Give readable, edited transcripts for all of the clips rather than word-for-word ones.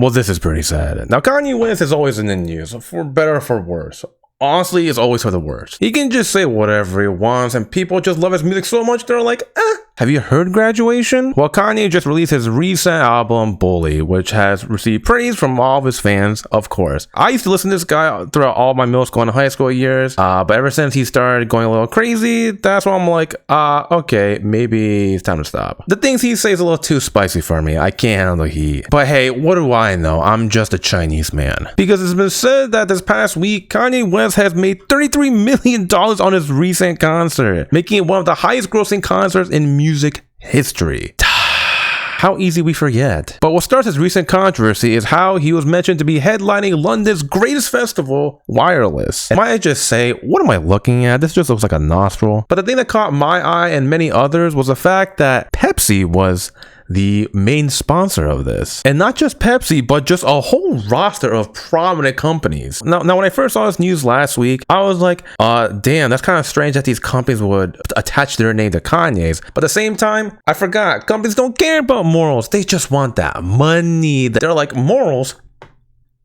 Well, this is pretty sad. Now, Kanye West is always in the news, for better or for worse. Honestly, it's always for the worst. He can just say whatever he wants, and people just love his music so much, they're like, Have you heard Graduation? Well, Kanye just released his recent album, Bully, which has received praise from all of his fans, of course. I used to listen to this guy throughout all my middle school and high school years, but ever since he started going a little crazy, that's when I'm like, okay, maybe it's time to stop. The things he says is a little too spicy for me. I can't handle the heat. But hey, what do I know? I'm just a Chinese man. Because it's been said that this past week, Kanye West has made $33 million on his recent concert, making it one of the highest grossing concerts in music history. How easy we forget. But what starts his recent controversy is how he was mentioned to be headlining London's greatest festival, Wireless. And might I just say, what am I looking at? This just looks like a nostril. But the thing that caught my eye and many others was the fact that Pepsi was the main sponsor of this. And not just Pepsi, but just a whole roster of prominent companies. Now when I first saw this news last week, I was like, damn, that's kind of strange that these companies would attach their name to Kanye's. But at the same time, I forgot, companies don't care about morals. They just want that money. They're like, morals?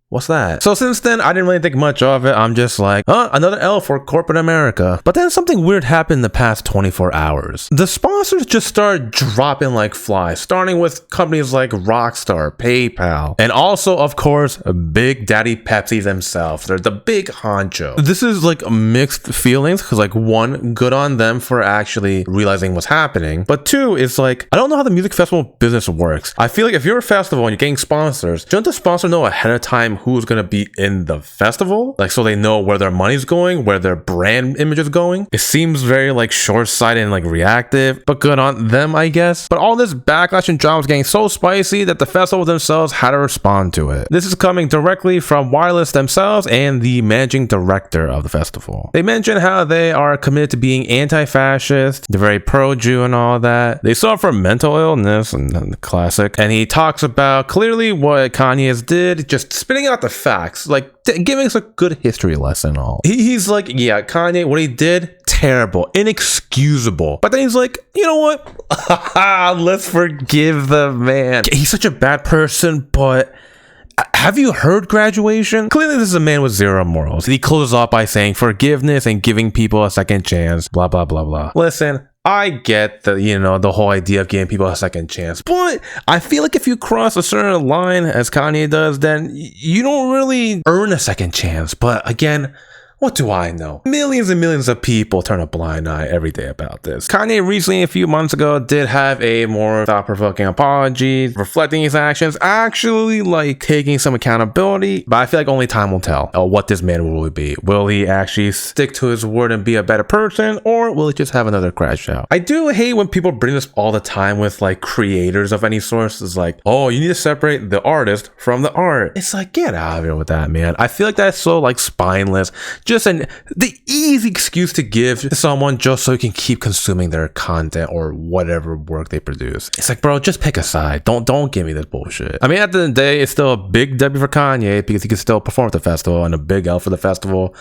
What's that? So since then, I didn't really think much of it. I'm just like, another L for corporate America. But then something weird happened in the past 24 hours. The sponsors just started dropping like flies, starting with companies like Rockstar, PayPal, and also, of course, Big Daddy Pepsi themselves. They're the big honcho. This is like mixed feelings because like one, good on them for actually realizing what's happening. But two, it's like, I don't know how the music festival business works. I feel like if you're a festival and you're getting sponsors, shouldn't the sponsor know ahead of time who's going to be in the festival, like so they know where their money's going, where their brand image is going? It seems very like short-sighted and like reactive, but good on them, I guess. But all this backlash and drama was getting so spicy that the festival themselves had to respond to it. This is coming directly from Wireless themselves and the managing director of the festival. They mentioned how they are committed to being anti-fascist, they're very pro-Jew and all that. They suffer from mental illness, and the classic. And he talks about clearly what Kanye did, just spitting out the facts, like giving us a good history lesson and all. He's like, yeah, Kanye, what he did, terrible, inexcusable. But then he's like, you know what? Let's forgive the man. He's such a bad person, but have you heard Graduation? Clearly this is a man with zero morals. He closes off by saying forgiveness and giving people a second chance, blah, blah, blah, blah. Listen, I get the, the whole idea of giving people a second chance, but I feel like if you cross a certain line as Kanye does, then you don't really earn a second chance. But again, what do I know? Millions and millions of people turn a blind eye every day about this. Kanye recently, a few months ago, did have a more thought-provoking apology, reflecting his actions, actually like taking some accountability. But I feel like only time will tell what this man will really be. Will he actually stick to his word and be a better person, or will he just have another crash out? I do hate when people bring this all the time with like creators of any source. It's like, oh, you need to separate the artist from the art. It's like, get out of here with that, man. I feel like that's so like spineless. Just the easy excuse to give to someone just so you can keep consuming their content or whatever work they produce. It's like, bro, just pick a side. Don't give me this bullshit. I mean, at the end of the day, it's still a big W for Kanye because he can still perform at the festival, and a big L for the festival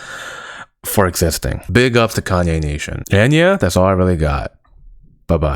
for existing. Big ups to Kanye Nation. And yeah, that's all I really got. Bye-bye.